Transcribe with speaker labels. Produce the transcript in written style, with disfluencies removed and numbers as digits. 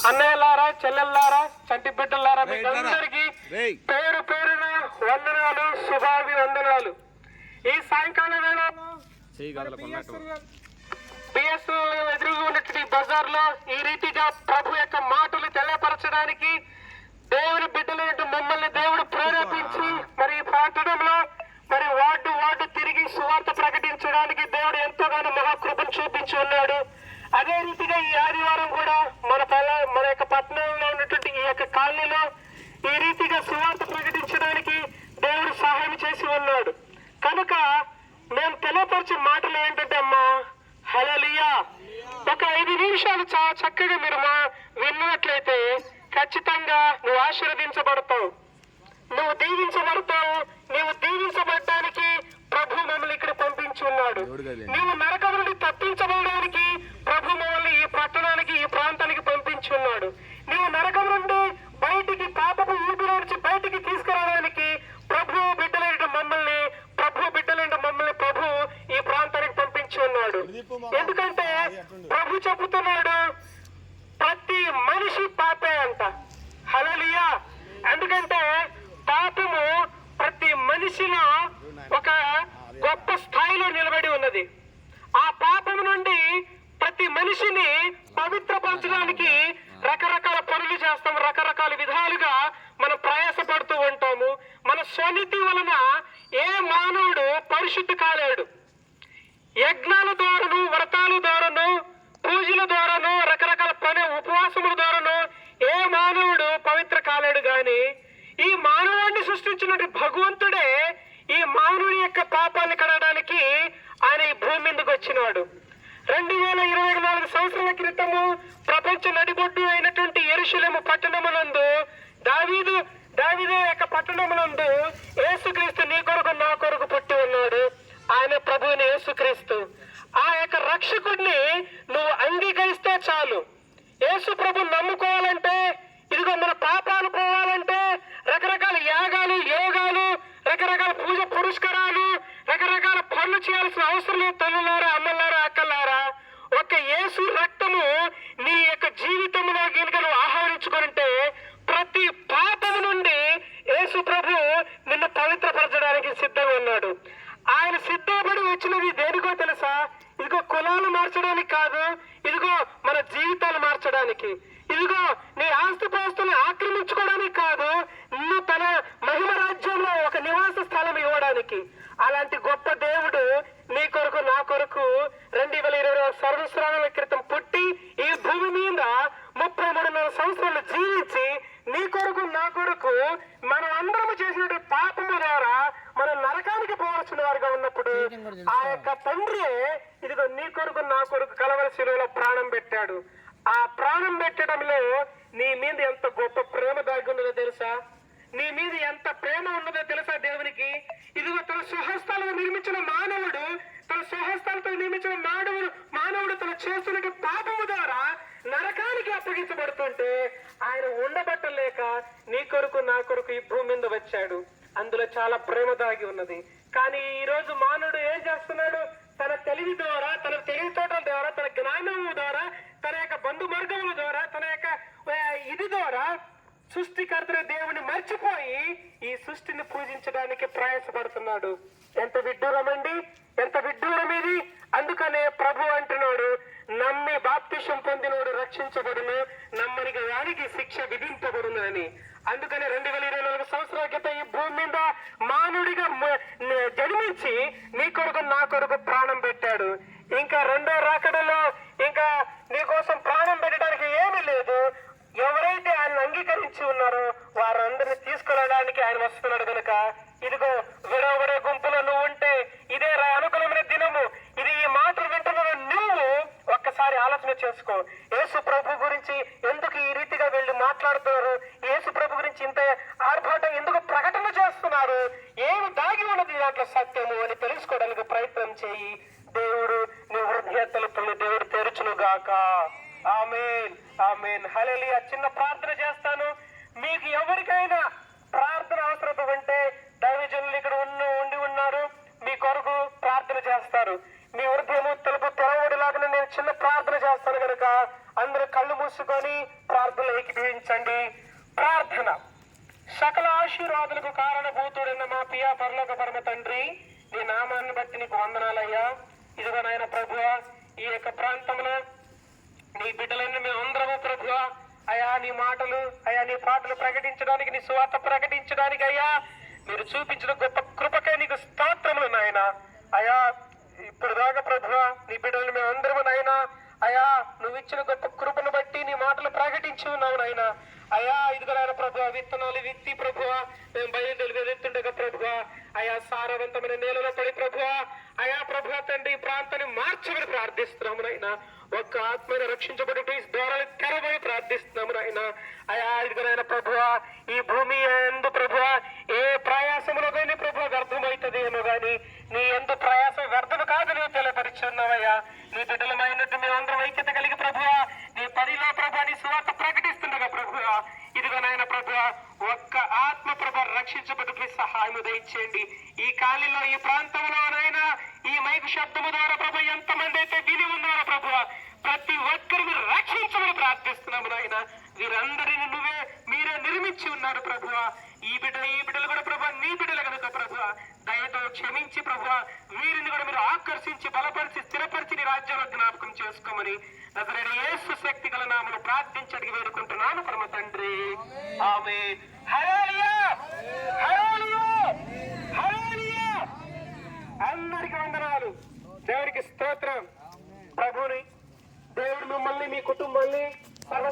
Speaker 1: అన్నయ్యలారా, చెల్లెల్లారా, చంటి బిడ్డలారా, మీకు అందరికీ పేరు పేరున వందనాలు, శుభాభివందనాలు. ఈ సాయంకాల వేళలో ఎదురుగా ఉన్నటువంటి బజార్ లో ఈ రీతిగా ప్రభు యొక్క మాటలు తెలియపరచడానికి దేవుని బిడ్డలైన మమ్మల్ని దేవుడు ప్రేరేపించి మరి పట్టణంలో మరి వార్డు తిరిగి సువార్త ప్రకటించడానికి దేవుడు ఎంతగానో మహాకృపను చూపించి ఉన్నాడు. అదే రీతిగా ఈ ఆదివారం కూడా మన యొక్క పట్టణంలో ఉన్నటువంటి ఈ యొక్క కాలనీలో ఈ రీతిగా సువార్త ప్రకటించడానికి దేవుడు సహాయం చేసి ఉన్నాడు. కనుక మేము తెలియపరిచే మాటలు ఏంటంటే అమ్మా, హల్లెలూయా. ఒక 5 నిమిషాలు చాలా చక్కగా మీరు విన్నట్లయితే ఖచ్చితంగా నువ్వు ఆశీర్వదించబడతావు, నువ్వు దీవించబడతావు. నీవు దీవించబడడానికి ప్రభు మమ్మల్ని ఇక్కడ పంపించి ఉన్నాడు. నీవు నరకం నుండి తప్పించబడడానికి ప్రభు మమ్మల్ని ఈ పట్టణానికి, ఈ ప్రాంతానికి పంపించి ఉన్నాడు. నీవు నరకం నుండి బయటికి, పాపపు ఊపిరి నుంచి బయటికి తీసుకురావడానికి ప్రభు బిడ్డలైన మమ్మల్ని ప్రభు ఈ ప్రాంతానికి పంపించి ఉన్నాడు. ఎందుకంటే ప్రభు చెబుతున్నాడు, ప్రతి మనిషి పాపే అంట. హల్లెలూయా. ఎందుకంటే పాపము ప్రతి మనిషిలో ఒక గొప్ప స్థాయిలో నిలబడి ఉన్నది. ఆ పాపము నుండి ప్రతి మనిషిని పవిత్రపరచడానికి రకరకాల పనులు చేస్తాం, రకరకాల విధాలుగా మనం ప్రయాసపడుతూ ఉంటాము. మన స్వనీతి వలన ఏ మానవుడు పరిశుద్ధి కాలేడు. యజ్ఞాల ద్వారాను, వ్రతాల ద్వారాను, పూజల ద్వారాను, రకరకాల ఉపవాసముల ద్వారాను ఏ మానవుడు పవిత్ర కాలేడు. గాని ఈ మానవాన్ని సృష్టించినటువంటి భగవంతుడే ఈ మానవుని యొక్క పాపాన్ని కడగడానికి ఆయన ఈ భూమి మీదకి వచ్చినాడు. 2024 సంవత్సరాల క్రితము ప్రపంచ నడిబొడ్డు అయినటువంటి యెరూషలేము పట్టణమునందు దావీదు యొక్క పట్టణమునందు యేసుక్రీస్తు నీ కొరకు నా కొరకు పుట్టి ఉన్నాడు. ఆయన ప్రభువుని యేసుక్రీస్తు. ఆ యొక్క రక్షకుడిని నువ్వు అంగీకరిస్తే చాలు. యేసు ప్రభు నమ్ముకోవాలంటే, ఇదిగో మన పాపాలు పోవాలంటే రకరకాల యాగాలు, యోగాలు, రకరకాల పూజ పురస్కారాలు, రకరకాల పనులు చేయాల్సిన అవసరం లేదు. తల్లులారా, అమ్మలారా, అక్కలారా, ఒక యేసు రక్తము నీ యొక్క జీవితంలో కనుక నువ్వు ఆహ్వానించుకుంటే ప్రతి పాపము నుండి యేసు ప్రభు నిన్ను పవిత్రపరచడానికి సిద్ధంగా ఉన్నాడు. ఆయన సిద్ధపడి వచ్చినది దేనికో తెలుసా? ఇదిగో కులాలు మార్చడానికి కాదు, ఇదిగో మన జీవితాలు మార్చడానికి, ఇదిగో నీ ఆస్తిపాస్తుల్ని ఆక్రమించుకోవడానికి కాదు, నిన్ను తన మహిమ రాజ్యంలో ఒక నివాస స్థలం ఇవ్వడానికి. అలాంటి గొప్ప దేవుడు నీ కొరకు, నా కొరకు 2020 సంవత్సరాల క్రితం పుట్టి ఈ భూమి మీద 33 సంవత్సరాలు జీవించి నీ కొరకు, నా కొరకు మనం అందరము చేసినటువంటి పాపము ద్వారా మనం నరకానికి పోవాల్సిన వారుగా ఉన్నప్పుడు ఆ యొక్క తండ్రి ఇదిగో నీ కొరకు, నా కొరకు కలవరి శిలువలో ప్రాణం పెట్టాడు. ఆ ప్రాణం పెట్టడంలో నీ మీద ఎంత గొప్ప ప్రేమ దాగి ఉన్నదో తెలుసా? నీ మీద ఎంత ప్రేమ ఉన్నదో తెలుసా దేవునికి? ఇదిగో తన స్వహస్తాలను నిర్మించిన మానవుడు, తన స్వహస్తాలతో నిర్మించిన మానవుడు తన చేస్తున్న పాపము ద్వారా నరకానికి అప్పగించబడుతుంటే ఆయన ఉండబట్టలేక నీ కొరకు, నా కొరకు ఈ భూమి మీద వచ్చాడు. అందులో చాలా ప్రేమ దాగి ఉన్నది. కానీ ఈ రోజు మానవుడు ఏం చేస్తున్నాడు? తన తెలివి ద్వారా, తన తెలివితోటల ద్వారా, తన జ్ఞానము ద్వారా, తన యొక్క బంధువర్గముల ద్వారా, తన యొక్క ఇది ద్వారా సృష్టికర్త దేవుని మర్చిపోయి ఈ సృష్టిని పూజించడానికి ప్రయాసపడుతున్నాడు. ఎంత విడ్డూరమండి, ఎంత విడ్డూరం ఇది! అందుకనే ప్రభు అంటున్నాడు, నమ్మి బాప్తిసం పొందినోడు రక్షించబడును, నమ్మని వానికి శిక్ష విధింపబడును అని. అందుకని 2024 సంవత్సరాల క్రితం ఈ భూమి మీద మానవుడిగా జన్మించి నీ కొరకు, నా కొరకు ప్రాణం పెట్టాడు. ఇంకా రెండో రాకడలో ఇంకా నీ కోసం ప్రాణం పెట్టడానికి ఏమీ లేదు. ఎవరైతే ఆయన అంగీకరించి ఉన్నారో వారందరినీ తీసుకెళ్ళడానికి ఆయన వస్తున్నాడు. కనుక ఇదిగో విడవబడే గుంపులో నువ్వు ఉంటే ఇదే అనుకూలమైన దినము. ఇది ఈ మాటలు వింటున్న నువ్వు ఒక్కసారి ఆలోచన చేసుకో. యేసు ప్రభు గురించి ఎందుకు ఈ రీతిగా వీళ్ళు మాట్లాడుతున్నారు? యేసు ప్రభు గురించి ఇంత ఆర్భాటం ఎందుకు ప్రకటన చేస్తున్నారు? ఏమి దాగి ఉన్నది దాంట్లో సత్యము అని తెలుసుకోవడానికి ప్రయత్నం చేయి. దేవుడు నీ హృదయ తలుపులను దేవుడు తెరుచును గాక. ఆమేన్, ఆమేన్, హల్లెలూయా. చిన్న ప్రార్థన చేస్తాను. మీకు ఎవరికైనా ప్రార్థన అవసరత ఉంటే దైవజనులు ఇక్కడ ఉండి ఉన్నారు, మీ కొరకు ప్రార్థన చేస్తారు. మీ హృదయము తలుపు తెరవడిలాగా నేను చిన్న ప్రార్థన చేస్తాను కనుక అందరూ కళ్ళు మూసుకొని ప్రార్థనలు ఏకీభవించండి. ప్రార్థన. సకల ఆశీర్వాదులకు కారణభూతుడైన మా ప్రియ పరలోక పరమ తండ్రి, నీ నామాన్ని బట్టి నీకు వందనాలయ్యా. ఇదిగో నాయన ప్రభువా, ఈ యొక్క ప్రాంతంలో నీ బిడ్డలైన మేము అందరము ప్రభువా అయా నీ మాటలు అయా నీ పాటలు ప్రకటించడానికి, నీ సువార్త ప్రకటించడానికి అయ్యా మీరు చూపించిన గొప్ప కృపకే నీకు స్తోత్రములు నాయన. అయా ఇప్పుడు దాకా ప్రభువా నీ బిడ్డలను మేము అందరము నాయన అయా నువ్వు ఇచ్చిన గొప్ప కృపను బట్టి నీ మాటలు ప్రకటించి ఉన్నావు నాయన. అయా ఇదిగో నాయన ప్రభువా, విత్తనాలు విత్తి ప్రభువా మేము బయలుదేరి వెళ్తుండగా ప్రభువా అయా సారవంతమైన నేలలో పడి ప్రభువా అయా ప్రభువా తండ్రి ఈ ప్రాంతాన్ని మార్చమని ప్రార్థిస్తున్నాము నాయన. ఒక్క ఆత్మని రక్షించబడి ద్వారాలు తెరవని ప్రార్థిస్తున్నాము నాయన. అయా ఇదిగో నాయన ప్రభువా ఈ భూమి ఎందు ప్రభువా ఏ ప్రయాసములో కానీ ప్రభువా వ్యర్థమవుతుంది ఏమో గాని నీ ఎందు ప్రయాసం వ్యర్థము కాదు నువ్వు తెలియపరిచున్నావయ్యా. నీ బిడ్డలమైనట్టు మేమందరం ఐక్యత కలిగి ప్రభువా నీ పనిలో ప్రభువా నీ సువార్త ప్రకటిస్తుండగా ప్రభువా ఇదిగో నాయన ప్రభువా ఒక్క ఆత్మ ప్రభ రక్షించబడి సహాయం దయచేయండి. ఈ ఖాళీలో ఈ ప్రాంతంలో నాయన ఈ మైకు శబ్దము ద్వారా ప్రభు ఎంతమంది అయితే విని ఉన్నారో ప్రభువా ప్రతి ఒక్కరు మీరు రక్షించమని ప్రార్థిస్తున్నాము నాయన. వీరందరినీ మీరే నిర్మించి ఉన్నారు ప్రభువా. ఈ బిడ్డలు కూడా ప్రభు నీ బిడ్డలు కనుక ప్రభువా దయతో క్షమించి ప్రభువా వీరిని కూడా మీరు ఆకర్షించి బలపరిచి స్థిరపరిచి నీ రాజ్యంలో జ్ఞాపకం చేసుకోమని నజరేయుడైన యేసు శక్తి గల నామములో ప్రార్థించి అడిగి వేడుకుంటున్నాను పరమ తండ్రి. ఆమేన్. హల్లెలూయా, హల్లెలూయా, హల్లెలూయా. అందరికీ వందనాలు. దేవునికి స్తోత్రం. ప్రభుని దేవుడు మిమ్మల్ని మీ కుటుంబాన్ని సర్వ